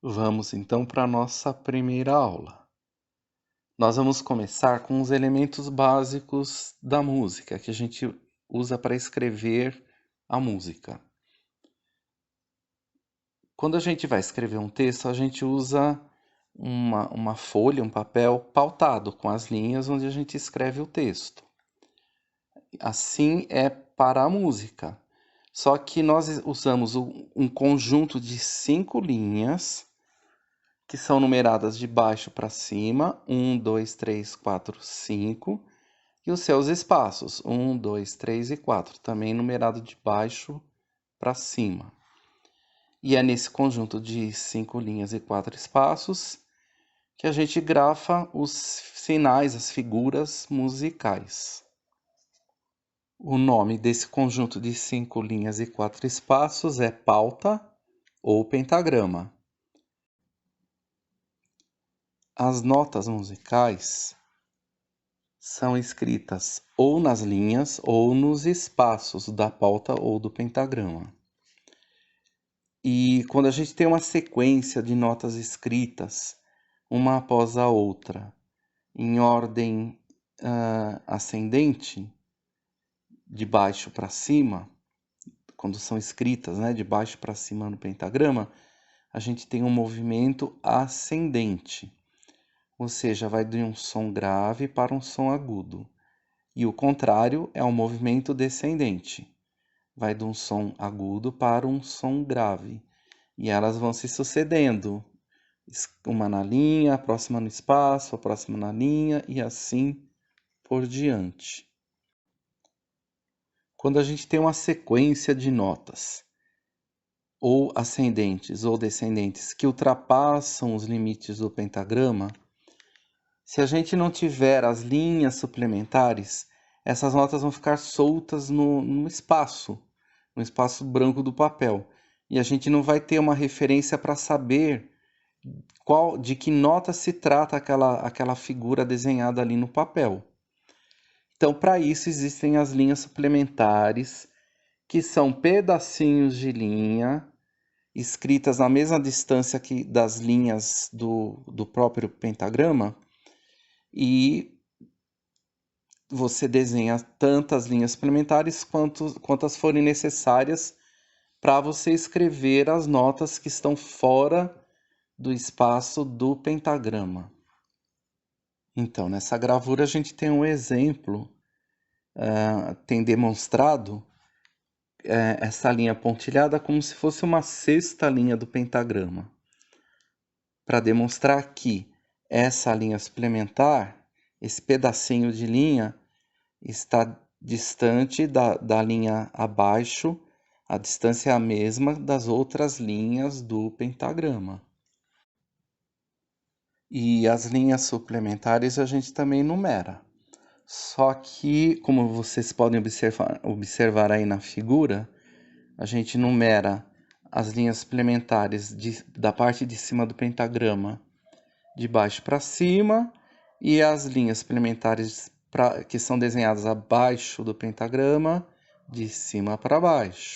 Vamos então para a nossa primeira aula. Nós vamos começar com os elementos básicos da música que a gente usa para escrever a música. Quando a gente vai escrever um texto, a gente usa uma folha, um papel pautado com as linhas onde a gente escreve o texto. Assim é para a música. Só que nós usamos um conjunto de 5 linhas que são numeradas de baixo para cima, 1, 2, 3, 4, 5, e os seus espaços, 1, 2, 3 e 4, também numerado de baixo para cima. E é nesse conjunto de 5 linhas e 4 espaços que a gente grafa os sinais, as figuras musicais. O nome desse conjunto de 5 linhas e 4 espaços é pauta ou pentagrama. As notas musicais são escritas ou nas linhas ou nos espaços da pauta ou do pentagrama. E quando a gente tem uma sequência de notas escritas, uma após a outra, em ordem ascendente, de baixo para cima, quando são escritas, né, de baixo para cima no pentagrama, a gente tem um movimento ascendente, ou seja, vai de um som grave para um som agudo. E o contrário é um movimento descendente, vai de um som agudo para um som grave. E elas vão se sucedendo, uma na linha, a próxima no espaço, a próxima na linha e assim por diante. Quando a gente tem uma sequência de notas, ou ascendentes ou descendentes, que ultrapassam os limites do pentagrama, se a gente não tiver as linhas suplementares, essas notas vão ficar soltas no espaço branco do papel. E a gente não vai ter uma referência para saber de que nota se trata aquela figura desenhada ali no papel. Então, para isso, existem as linhas suplementares, que são pedacinhos de linha, escritas na mesma distância das linhas do próprio pentagrama, e você desenha tantas linhas suplementares quantas forem necessárias para você escrever as notas que estão fora do espaço do pentagrama. Então, nessa gravura a gente tem um exemplo, tem demonstrado essa linha pontilhada como se fosse uma sexta linha do pentagrama, para demonstrar que essa linha suplementar, esse pedacinho de linha, está distante da linha abaixo, a distância é a mesma das outras linhas do pentagrama. E as linhas suplementares a gente também numera. Só que, como vocês podem observar aí na figura, a gente numera as linhas suplementares da parte de cima do pentagrama de baixo para cima e as linhas suplementares que são desenhadas abaixo do pentagrama de cima para baixo.